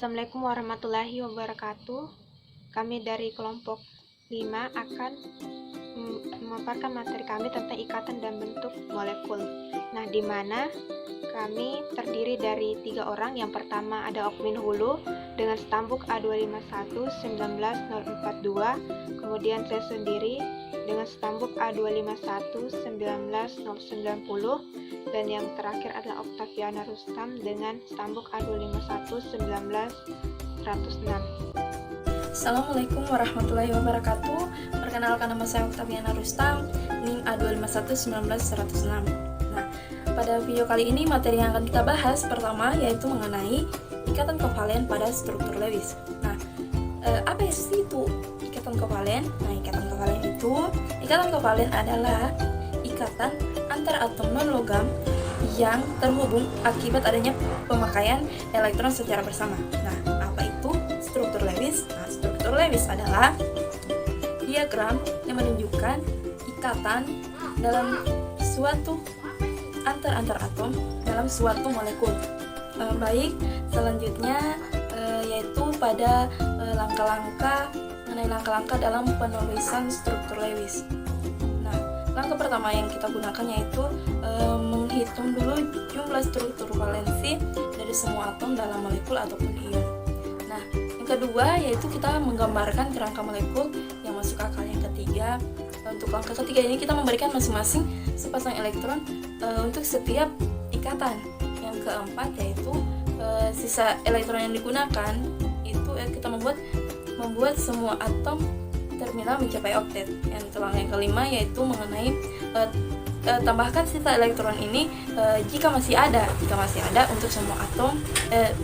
Assalamualaikum warahmatullahi wabarakatuh. Kami dari kelompok 5 akan memaparkan materi kami tentang ikatan dan bentuk molekul. Nah, di mana kami terdiri dari 3 orang. Yang pertama ada Okmin Hulu dengan stambuk A251-19042. Kemudian saya sendiri dengan stambuk A251-19090. Dan yang terakhir adalah Oktaviana Rustam dengan stambuk A251-19106. Assalamualaikum warahmatullahi wabarakatuh. Perkenalkan, nama saya Oktaviana Rustam, NIM A251-19106. Nah, pada video kali ini materi yang akan kita bahas pertama yaitu mengenai ikatan kovalen pada struktur Lewis. Nah, apa sih itu ikatan kovalen? Nah, ikatan kovalen adalah ikatan antar atom non-logam yang terhubung akibat adanya pemakaian elektron secara bersama. Nah, apa itu struktur Lewis? Nah, struktur Lewis adalah diagram yang menunjukkan ikatan dalam suatu antar atom dalam suatu molekul. Baik, selanjutnya yaitu pada mengenai langkah-langkah dalam penulisan struktur Lewis. Langkah pertama yang kita gunakan yaitu menghitung dulu jumlah struktur valensi dari semua atom dalam molekul ataupun ion. Nah, yang kedua yaitu kita menggambarkan kerangka molekul yang masuk akal. Yang ketiga, untuk langkah ketiga ini kita memberikan masing-masing sepasang elektron untuk setiap ikatan. Yang keempat yaitu sisa elektron yang digunakan itu kita membuat semua atom terminal mencapai oktet. Yang kelima yaitu mengenai tambahkan sisa elektron ini jika masih ada untuk semua atom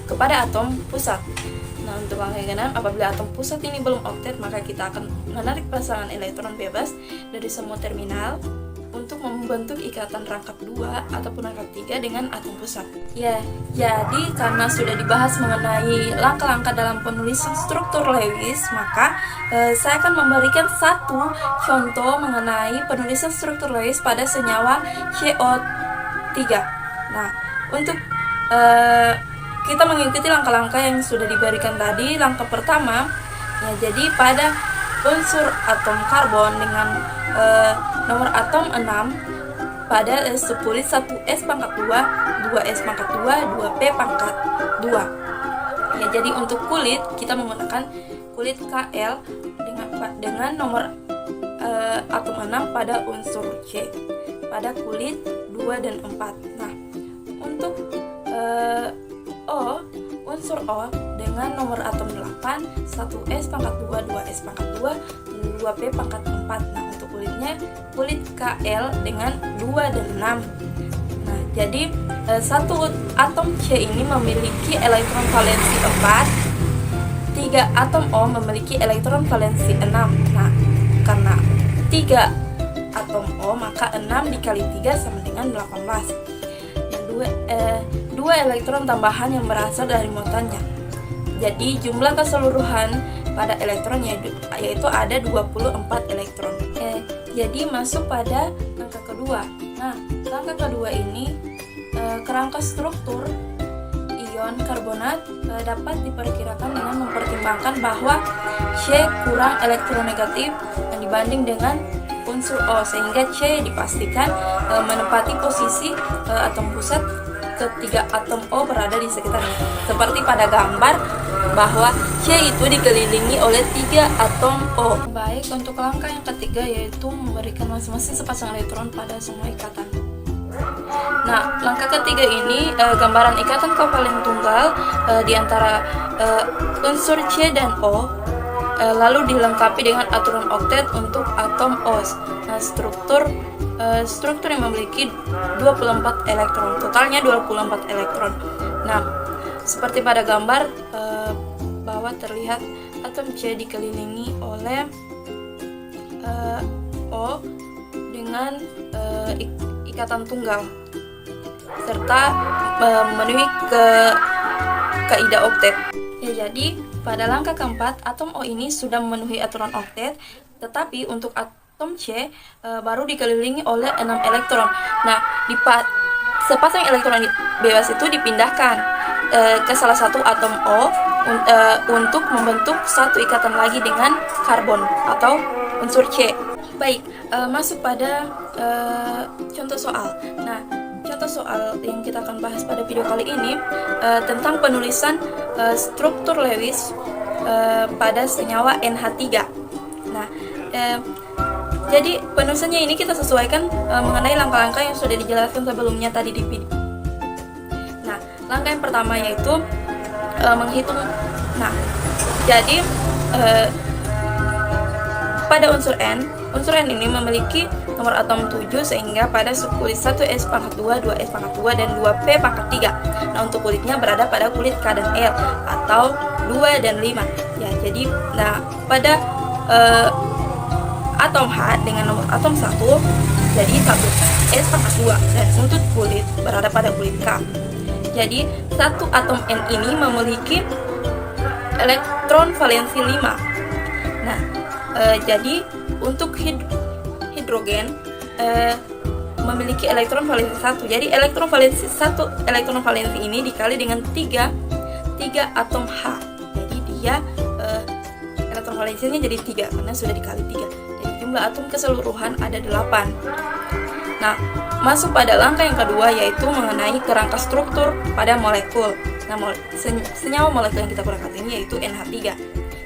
kepada atom pusat. Nah, untuk langkah keenam, apabila atom pusat ini belum oktet, maka kita akan menarik pasangan elektron bebas dari semua terminal untuk membentuk ikatan rangkap 2 ataupun rangkap 3 dengan atom pusat. Ya, jadi karena sudah dibahas mengenai langkah-langkah dalam penulisan struktur Lewis, maka saya akan memberikan satu contoh mengenai penulisan struktur Lewis pada senyawa CO3. Nah, untuk kita mengikuti langkah-langkah yang sudah diberikan tadi. Langkah pertama, ya, jadi pada unsur atom karbon dengan nomor atom 6 pada sepulit 1s pangkat 2, 2s pangkat 2, 2p pangkat 2. Ya, jadi untuk kulit kita menggunakan kulit Kl dengan nomor atom 6 pada unsur C pada kulit 2 dan 4. Nah, untuk unsur O dengan nomor atom 8, 1s pangkat 2, 2s pangkat 2, 2p pangkat 4. Nah, untuk kulitnya kulit Kl dengan 2 dan 6. Nah, jadi satu atom C ini memiliki elektron valensi 4, 3 atom O memiliki elektron valensi 6. Nah, karena 3 atom O maka 6 dikali 3 sama dengan 18. Dua elektron tambahan yang berasal dari mutannya. Jadi jumlah keseluruhan pada elektron yaitu ada 24 elektron. Jadi masuk pada langkah kedua. Nah, langkah kedua ini kerangka struktur ion karbonat dapat diperkirakan dengan mempertimbangkan bahwa C kurang elektronegatif dibanding dengan unsur O, sehingga C dipastikan menempati posisi atom pusat ketiga atom O berada di sekitarnya. Seperti pada gambar bahwa C itu dikelilingi oleh 3 atom O. Baik, untuk langkah yang ketiga yaitu memberikan masing-masing sepasang elektron pada semua ikatan. Nah, langkah ketiga ini gambaran ikatan kovalen tunggal di antara unsur C dan O, lalu dilengkapi dengan aturan oktet untuk atom O. Nah, struktur yang memiliki 24 elektron, totalnya 24 elektron. Nah, seperti pada gambar bahwa terlihat atom C dikelilingi oleh O dengan ikatan tunggal serta memenuhi kaidah oktet. Ya, jadi pada langkah keempat atom O ini sudah memenuhi aturan oktet, tetapi untuk atom C baru dikelilingi oleh 6 elektron. Nah, sepasang elektron bebas itu dipindahkan ke salah satu atom O untuk membentuk satu ikatan lagi dengan karbon atau unsur C. Baik, masuk pada contoh soal. Nah, contoh soal yang kita akan bahas pada video kali ini tentang penulisan struktur Lewis pada senyawa NH3. Nah, jadi penulisannya ini kita sesuaikan mengenai langkah-langkah yang sudah dijelaskan sebelumnya tadi di video. Nah, langkah yang pertama yaitu menghitung. Nah, jadi pada unsur N ini memiliki nomor atom 7 sehingga pada subkulit 1s pangkat 2, 2s pangkat 2, dan 2p pangkat 3. Nah, untuk kulitnya berada pada kulit K dan L atau 2 dan 5. Ya, jadi pada atom H dengan nomor atom 1 jadi 1s pangkat 2 dan untuk kulit berada pada kulit K. Jadi satu atom N ini memiliki elektron valensi 5. Nah, jadi untuk hidrogen memiliki elektron valensi 1. Jadi elektron valensi ini dikali dengan 3 atom H. Jadi dia elektron valensinya jadi 3 karena sudah dikali 3. Jadi jumlah atom keseluruhan ada 8. Nah, masuk pada langkah yang kedua yaitu mengenai kerangka struktur pada molekul. Nah, senyawa molekul yang kita gunakan ini yaitu NH3.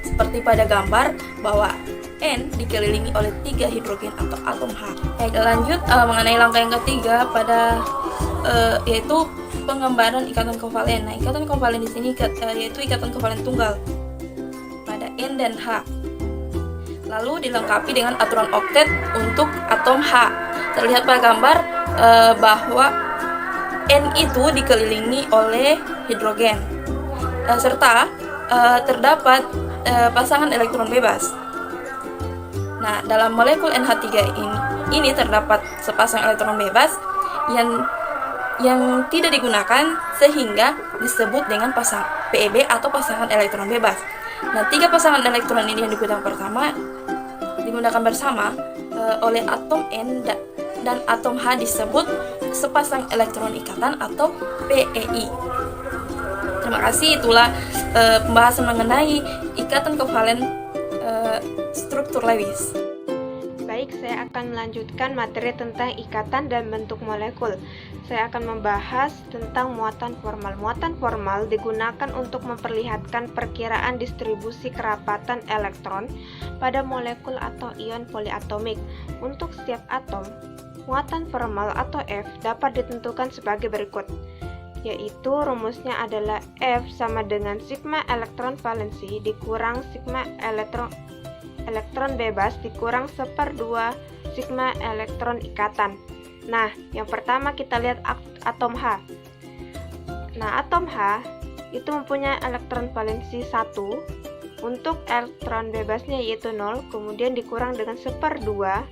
Seperti pada gambar bahwa N dikelilingi oleh 3 hidrogen atau atom H. Baik, lanjut mengenai langkah yang ketiga pada yaitu penggambaran ikatan kovalen. Nah, ikatan kovalen di sini yaitu ikatan kovalen tunggal pada N dan H. Lalu dilengkapi dengan aturan oktet untuk atom H. Terlihat pada gambar bahwa N itu dikelilingi oleh hidrogen serta terdapat pasangan elektron bebas. Nah, dalam molekul NH3 ini terdapat sepasang elektron bebas yang tidak digunakan sehingga disebut dengan pasang PEB atau pasangan elektron bebas. Nah, 3 pasangan elektron ini yang digunakan bersama oleh atom N dan atom H disebut sepasang elektron ikatan atau PEI. Terima kasih, itulah pembahasan mengenai ikatan kovalen struktur Lewis. Baik, saya akan melanjutkan materi tentang ikatan dan bentuk molekul. Saya akan membahas tentang muatan formal. Muatan formal digunakan untuk memperlihatkan perkiraan distribusi kerapatan elektron pada molekul atau ion poliatomik. Untuk setiap atom, muatan formal atau F dapat ditentukan sebagai berikut, yaitu rumusnya adalah F sama dengan sigma elektron valensi dikurang sigma elektron bebas dikurang 1/2 sigma elektron ikatan. Nah, yang pertama kita lihat atom H. Nah, atom H itu mempunyai elektron valensi 1. Untuk elektron bebasnya yaitu 0, kemudian dikurang dengan 1/2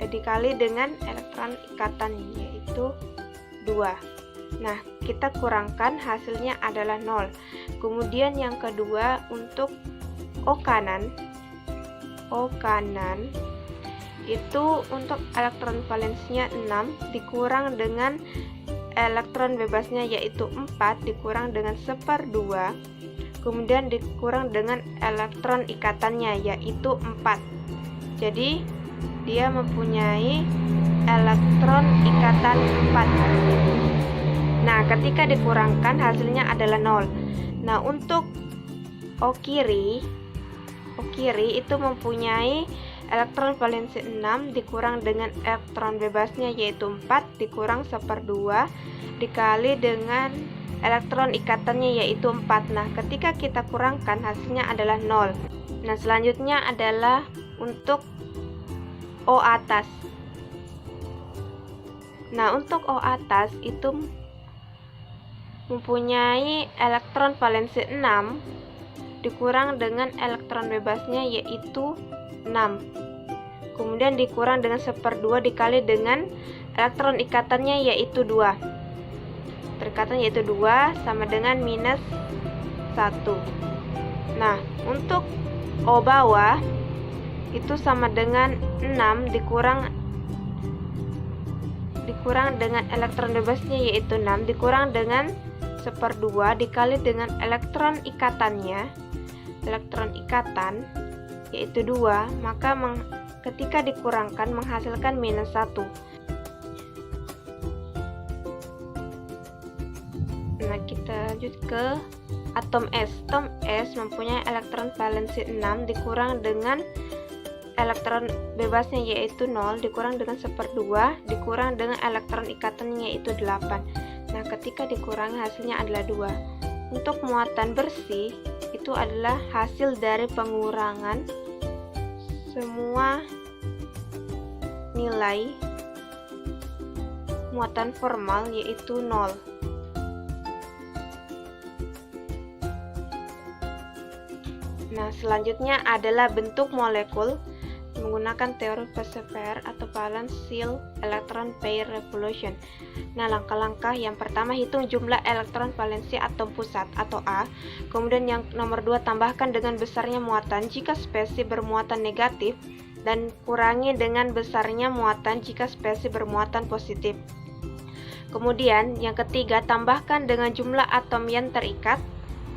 dikali dengan elektron ikatan yaitu 2. Nah, kita kurangkan, hasilnya adalah 0. Kemudian yang kedua untuk O kanan itu untuk elektron valensinya 6 dikurang dengan elektron bebasnya yaitu 4 dikurang dengan 1/2, kemudian dikurang dengan elektron ikatannya yaitu 4. Jadi dia mempunyai elektron ikatan 4. Nah, ketika dikurangkan hasilnya adalah 0. Nah, untuk O kiri itu mempunyai elektron valensi 6 dikurang dengan elektron bebasnya yaitu 4 dikurang 1/2 dikali dengan elektron ikatannya yaitu 4. Nah, ketika kita kurangkan hasilnya adalah 0. Nah, selanjutnya adalah untuk O atas. Nah, untuk O atas itu mempunyai elektron valensi 6 dikurang dengan elektron bebasnya yaitu 6. Kemudian dikurang dengan 1/2 dikali dengan elektron ikatannya yaitu 2. Terikatan yaitu 2 sama dengan minus 1. Nah, untuk O bawah itu sama dengan 6 dikurang dengan elektron bebasnya yaitu 6 dikurang dengan 1/2 dikali dengan elektron ikatannya, elektron ikatan yaitu 2, maka ketika dikurangkan menghasilkan -1. Nah, kita lanjut ke atom S. Atom S mempunyai elektron valensi 6 dikurang dengan elektron bebasnya yaitu 0 dikurang dengan 1/2 dikurang dengan elektron ikatannya yaitu 8. Nah, ketika dikurangi hasilnya adalah 2. Untuk muatan bersih itu adalah hasil dari pengurangan semua nilai muatan formal yaitu 0. Nah, selanjutnya adalah bentuk molekul menggunakan teori VCPR atau Valence-Shell Electron Pair Revolution. Nah, langkah-langkah yang pertama, hitung jumlah elektron valensi atom pusat atau A. Kemudian yang nomor 2, tambahkan dengan besarnya muatan jika spesies bermuatan negatif dan kurangi dengan besarnya muatan jika spesies bermuatan positif. Kemudian yang ketiga, tambahkan dengan jumlah atom yang terikat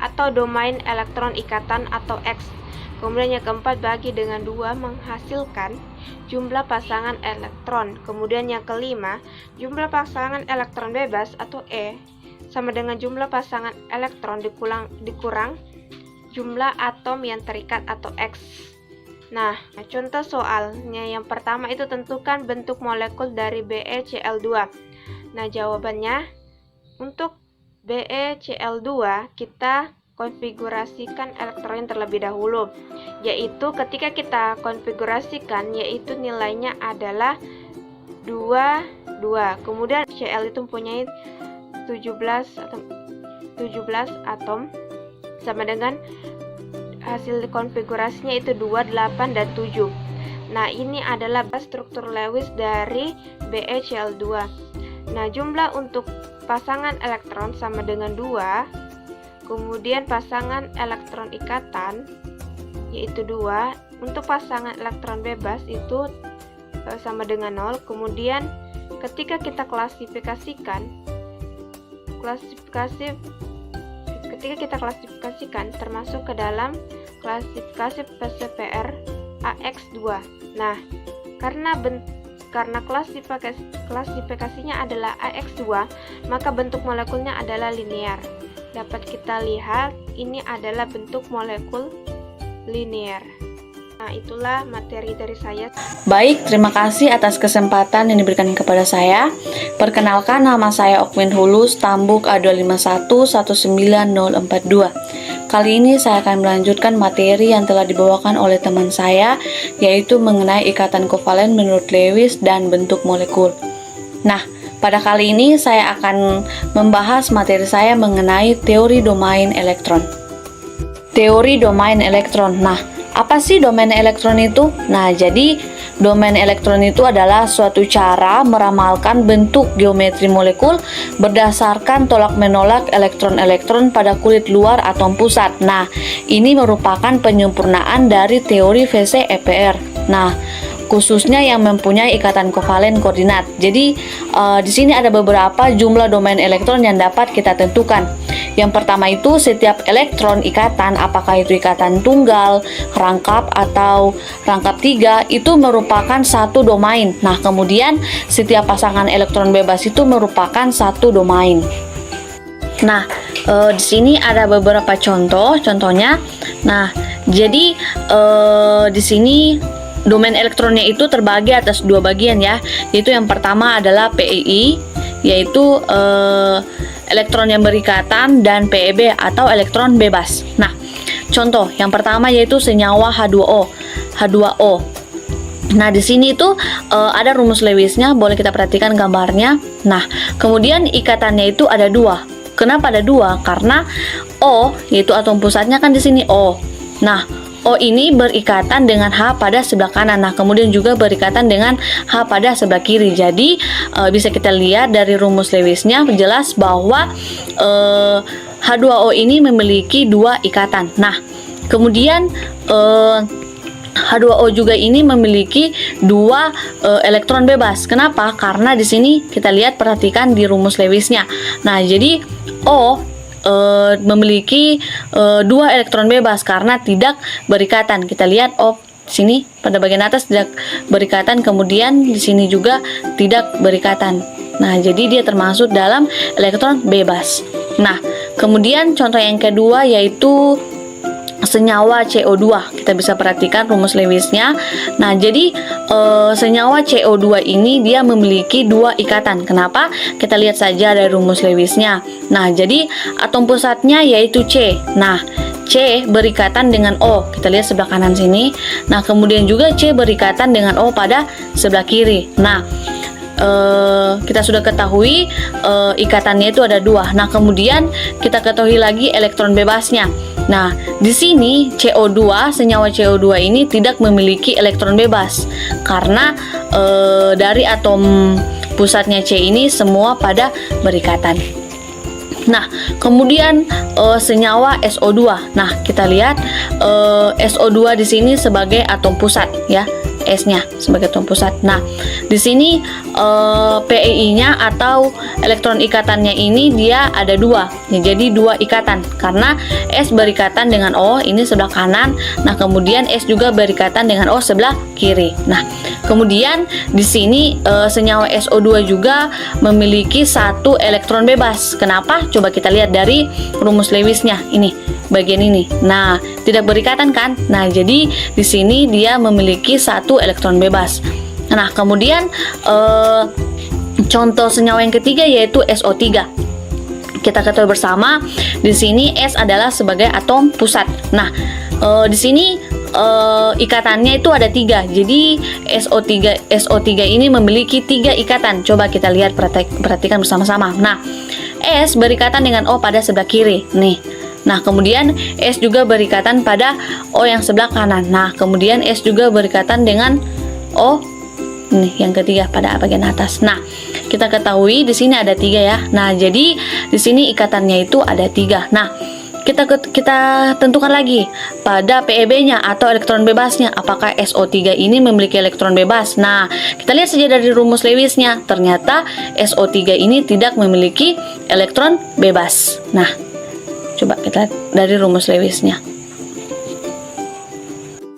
atau domain elektron ikatan atau X. Kemudian yang keempat, bagi dengan 2 menghasilkan jumlah pasangan elektron. Kemudian yang kelima, jumlah pasangan elektron bebas atau E sama dengan jumlah pasangan elektron dikurang jumlah atom yang terikat atau X. Nah, contoh soalnya yang pertama itu tentukan bentuk molekul dari BeCl2. Nah, jawabannya untuk BeCl2 kita konfigurasikan elektron terlebih dahulu, yaitu ketika kita konfigurasikan yaitu nilainya adalah 2. Kemudian Cl itu mempunyai 17 atom sama dengan hasil konfigurasinya itu 2, 8, dan 7. Nah, ini adalah struktur Lewis dari BeCl2. Nah, jumlah untuk pasangan elektron sama dengan 2, kemudian pasangan elektron ikatan yaitu 2, untuk pasangan elektron bebas itu sama dengan 0. Kemudian ketika kita klasifikasikan termasuk ke dalam klasifikasi VCPR AX2. Nah, karena klasifikasinya adalah AX2, maka bentuk molekulnya adalah linear. Dapat kita lihat ini adalah bentuk molekul linear. Nah, itulah materi dari saya. Baik, terima kasih atas kesempatan yang diberikan kepada saya. Perkenalkan, nama saya Okwin Hulus, Tambuk A251919042. Kali ini saya akan melanjutkan materi yang telah dibawakan oleh teman saya, yaitu mengenai ikatan kovalen menurut Lewis dan bentuk molekul. Nah, pada kali ini saya akan membahas materi saya mengenai teori domain elektron. Teori domain elektron. Nah, apa sih domain elektron itu? Nah, jadi domain elektron itu adalah suatu cara meramalkan bentuk geometri molekul berdasarkan tolak-menolak elektron-elektron pada kulit luar atom pusat. Nah, ini merupakan penyempurnaan dari teori VCEPR. Nah, khususnya yang mempunyai ikatan kovalen koordinat. Jadi di sini ada beberapa jumlah domain elektron yang dapat kita tentukan. Yang pertama itu setiap elektron ikatan, apakah itu ikatan tunggal, rangkap atau rangkap 3, itu merupakan satu domain. Nah, kemudian setiap pasangan elektron bebas itu merupakan satu domain. Nah, di sini ada beberapa contohnya. Nah, jadi di sini domain elektronnya itu terbagi atas 2 bagian ya, yaitu yang pertama adalah PEI, yaitu elektron yang berikatan, dan PEB atau elektron bebas. Nah, contoh yang pertama yaitu senyawa H2O. Nah, di sini itu ada rumus Lewisnya, boleh kita perhatikan gambarnya. Nah, kemudian ikatannya itu ada 2. Kenapa ada 2? Karena O yaitu atom pusatnya kan di sini O. Nah, O ini berikatan dengan H pada sebelah kanan. Nah, kemudian juga berikatan dengan H pada sebelah kiri. Jadi bisa kita lihat dari rumus Lewisnya jelas bahwa H2O ini memiliki 2 ikatan. Nah, kemudian H2O juga ini memiliki 2 elektron bebas. Kenapa? Karena di sini kita lihat, perhatikan di rumus Lewisnya. Nah, jadi O memiliki 2 elektron bebas karena tidak berikatan. Kita lihat sini pada bagian atas tidak berikatan, kemudian di sini juga tidak berikatan. Nah, jadi dia termasuk dalam elektron bebas. Nah, kemudian contoh yang kedua yaitu senyawa CO2. Kita bisa perhatikan rumus Lewisnya. Nah, jadi senyawa CO2 ini dia memiliki 2 ikatan. Kenapa? Kita lihat saja dari rumus Lewisnya. Nah, jadi atom pusatnya yaitu C. Nah, C berikatan dengan O. Kita lihat sebelah kanan sini. Nah, kemudian juga C berikatan dengan O pada sebelah kiri. Nah, kita sudah ketahui ikatannya itu ada 2. Nah, kemudian kita ketahui lagi elektron bebasnya. Nah, di sini CO2, senyawa CO2 ini tidak memiliki elektron bebas karena dari atom pusatnya C ini semua pada berikatan. Nah, kemudian senyawa SO2. Nah, kita lihat SO2 di sini sebagai atom pusat ya. S-nya sebagai atom pusat. Nah, di sini PEI-nya atau elektron ikatannya ini dia ada 2. Ya, jadi 2 ikatan karena S berikatan dengan O ini sebelah kanan. Nah, kemudian S juga berikatan dengan O sebelah kiri. Nah, kemudian di sini senyawa SO2 juga memiliki 1 elektron bebas. Kenapa? Coba kita lihat dari rumus Lewisnya ini. Bagian ini. Nah, tidak berikatan kan? Nah, jadi di sini dia memiliki 1 elektron bebas. Nah, kemudian contoh senyawa yang ketiga yaitu SO3. Kita ketahui bersama di sini S adalah sebagai atom pusat. Nah, di sini ikatannya itu ada 3. Jadi SO3 ini memiliki 3 ikatan. Coba kita lihat, perhatikan bersama-sama. Nah, S berikatan dengan O pada sebelah kiri. Nih. Nah, kemudian S juga berikatan pada O yang sebelah kanan. Nah, kemudian S juga berikatan dengan O nih yang ketiga pada bagian atas. Nah, kita ketahui di sini ada 3 ya. Nah, jadi di sini ikatannya itu ada 3. Nah, kita tentukan lagi pada PEB-nya atau elektron bebasnya. Apakah SO3 ini memiliki elektron bebas? Nah, kita lihat saja dari rumus Lewisnya. Ternyata SO3 ini tidak memiliki elektron bebas. Nah, coba kita lihat dari rumus Lewisnya.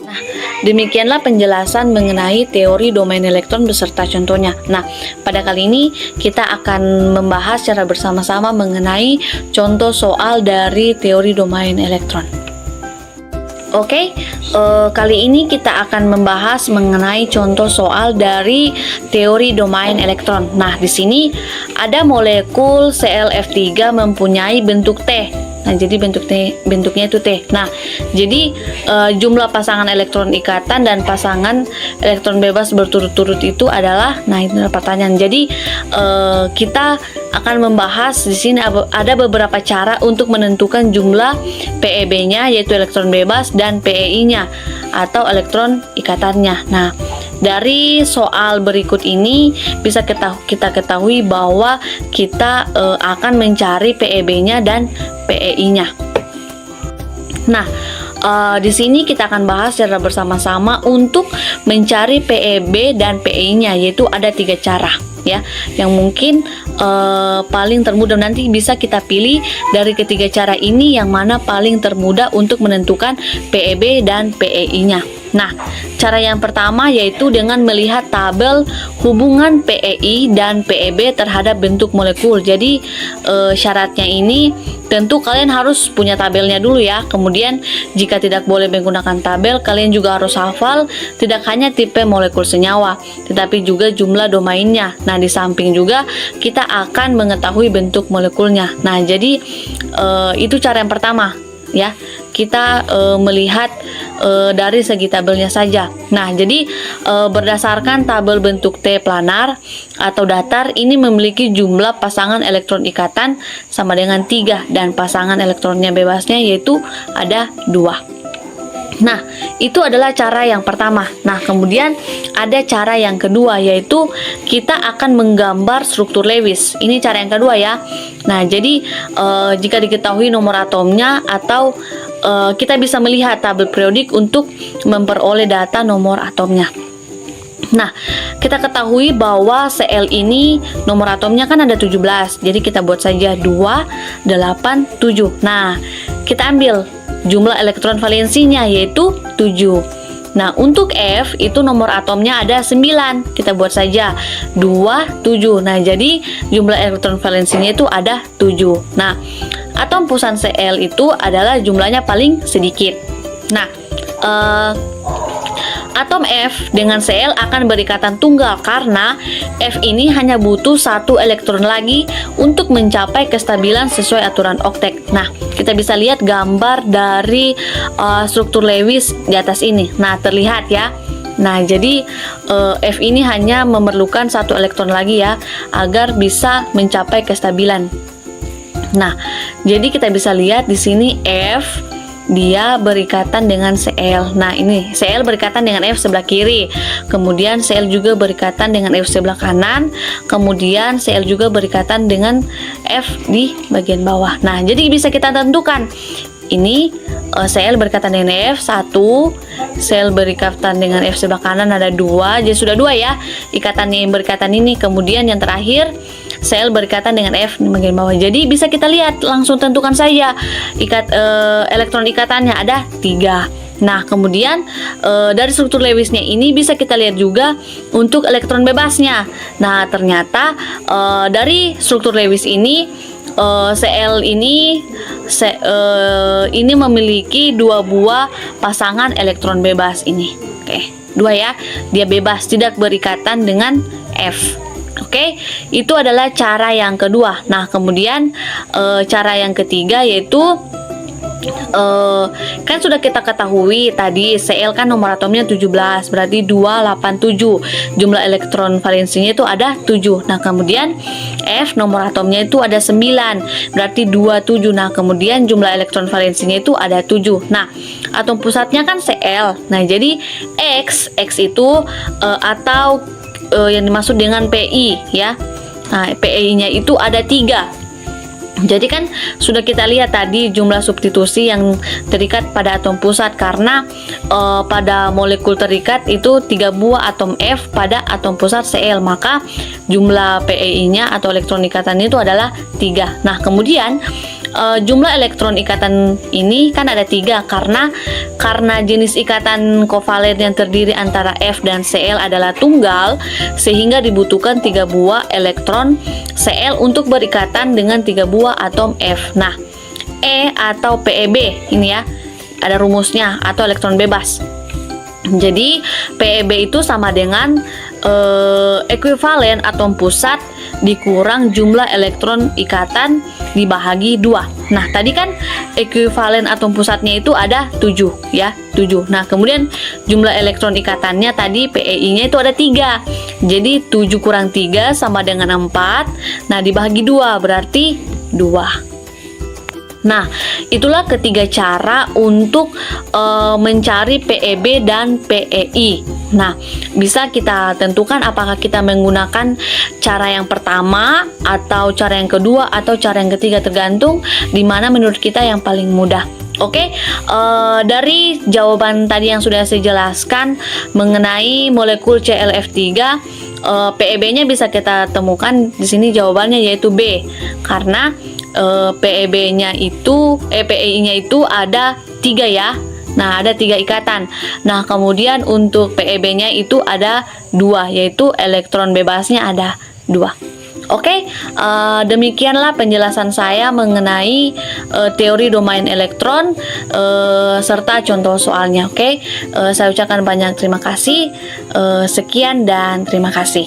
Nah, demikianlah penjelasan mengenai teori domain elektron beserta contohnya. Nah, pada kali ini kita akan membahas secara bersama-sama mengenai contoh soal dari teori domain elektron. Oke, kali ini kita akan membahas mengenai contoh soal dari teori domain elektron. Nah, di sini ada molekul ClF3 mempunyai bentuk T. Nah, jadi bentuknya itu T. Nah, jadi jumlah pasangan elektron ikatan dan pasangan elektron bebas berturut-turut itu adalah, nah itu adalah pertanyaan. Jadi kita akan membahas di sini ada beberapa cara untuk menentukan jumlah PEB-nya yaitu elektron bebas dan PEI-nya atau elektron ikatannya. Nah, dari soal berikut ini bisa kita ketahui bahwa kita akan mencari PEB-nya dan PEI-nya. Nah, di sini kita akan bahas secara bersama-sama untuk mencari PEB dan PEI-nya, yaitu ada 3 cara ya, yang mungkin paling termudah. Nanti bisa kita pilih dari ketiga cara ini yang mana paling termudah untuk menentukan PEB dan PEI-nya. Nah, cara yang pertama yaitu dengan melihat tabel hubungan PEI dan PEB terhadap bentuk molekul. Jadi syaratnya ini tentu kalian harus punya tabelnya dulu ya. Kemudian jika tidak boleh menggunakan tabel, kalian juga harus hafal tidak hanya tipe molekul senyawa, tetapi juga jumlah domainnya. Nah, di samping juga kita akan mengetahui bentuk molekulnya. Nah, jadi itu cara yang pertama ya. Kita melihat dari segi tabelnya saja. Nah, jadi berdasarkan tabel bentuk T planar atau datar ini memiliki jumlah pasangan elektron ikatan sama dengan 3 dan pasangan elektronnya bebasnya yaitu ada 2. Nah, itu adalah cara yang pertama. Nah, kemudian ada cara yang kedua yaitu kita akan menggambar struktur Lewis. Ini cara yang kedua ya. Nah, jadi jika diketahui nomor atomnya atau kita bisa melihat tabel periodik untuk memperoleh data nomor atomnya. Nah, kita ketahui bahwa Cl ini nomor atomnya kan ada 17. Jadi kita buat saja 2, 8, 7. Nah, kita ambil jumlah elektron valensinya yaitu 7. Nah, untuk F itu nomor atomnya ada 9. Kita buat saja 2, 7. Nah, jadi jumlah elektron valensinya itu ada 7. Nah, atom pusat Cl itu adalah jumlahnya paling sedikit. Nah, atom F dengan Cl akan berikatan tunggal karena F ini hanya butuh 1 elektron lagi untuk mencapai kestabilan sesuai aturan oktet. Nah, kita bisa lihat gambar dari struktur Lewis di atas ini. Nah, terlihat ya. Nah, jadi F ini hanya memerlukan 1 elektron lagi ya agar bisa mencapai kestabilan. Nah, jadi kita bisa lihat di sini F dia berikatan dengan Cl. Nah, ini Cl berikatan dengan F sebelah kiri. Kemudian Cl juga berikatan dengan F sebelah kanan. Kemudian Cl juga berikatan dengan F di bagian bawah. Nah, jadi bisa kita tentukan. Ini Cl berikatan dengan F 1, Cl berikatan dengan F sebelah kanan ada 2. Jadi sudah 2 ya ikatannya yang berikatan ini. Kemudian yang terakhir Cl berikatan dengan F di bagian bawah. Jadi bisa kita lihat langsung tentukan saja elektron ikatannya ada 3. Nah, kemudian dari struktur Lewisnya ini bisa kita lihat juga untuk elektron bebasnya. Nah, ternyata dari struktur Lewis ini Cl ini memiliki 2 buah pasangan elektron bebas ini. Oke, 2 ya. Dia bebas, tidak berikatan dengan F. Oke, itu adalah cara yang kedua. Nah, kemudian cara yang ketiga yaitu kan sudah kita ketahui tadi Cl kan nomor atomnya 17, berarti 287. Jumlah elektron valensinya itu ada 7. Nah, kemudian F nomor atomnya itu ada 9, berarti 27. Nah, kemudian jumlah elektron valensinya itu ada 7. Nah, atom pusatnya kan Cl. Nah, jadi X itu atau yang dimaksud dengan Pi ya. Nah, Pi-nya itu ada 3. Jadi kan sudah kita lihat tadi jumlah substitusi yang terikat pada atom pusat karena pada molekul terikat itu 3 buah atom F pada atom pusat Cl, maka jumlah Pi-nya atau elektron ikatannya itu adalah 3. Nah, kemudian jumlah elektron ikatan ini kan ada 3 karena jenis ikatan kovalen yang terdiri antara F dan Cl adalah tunggal, sehingga dibutuhkan 3 buah elektron Cl untuk berikatan dengan 3 buah atom F. Nah, E atau PeB ini ya ada rumusnya atau elektron bebas. Jadi PeB itu sama dengan ekuivalen atom pusat dikurang jumlah elektron ikatan dibagi 2. Nah, tadi kan ekuivalen atom pusatnya itu ada 7 ya, 7. Nah, kemudian jumlah elektron ikatannya tadi PeI-nya itu ada 3. Jadi 7 kurang 3 sama dengan 4. Nah, dibagi 2 berarti 2. Nah, itulah ketiga cara untuk mencari PeB dan PeI. Nah, bisa kita tentukan apakah kita menggunakan cara yang pertama atau cara yang kedua atau cara yang ketiga, tergantung di mana menurut kita yang paling mudah. Oke, dari jawaban tadi yang sudah saya jelaskan mengenai molekul ClF3, PeB-nya bisa kita temukan di sini jawabannya yaitu B, karena PeB-nya itu PeI-nya itu ada 3 ya. Nah, ada 3 ikatan. Nah, kemudian untuk PeB-nya itu ada 2, yaitu elektron bebasnya ada 2. Oke, demikianlah penjelasan saya mengenai teori domain elektron serta contoh soalnya. Oke, saya ucapkan banyak terima kasih. Sekian dan terima kasih.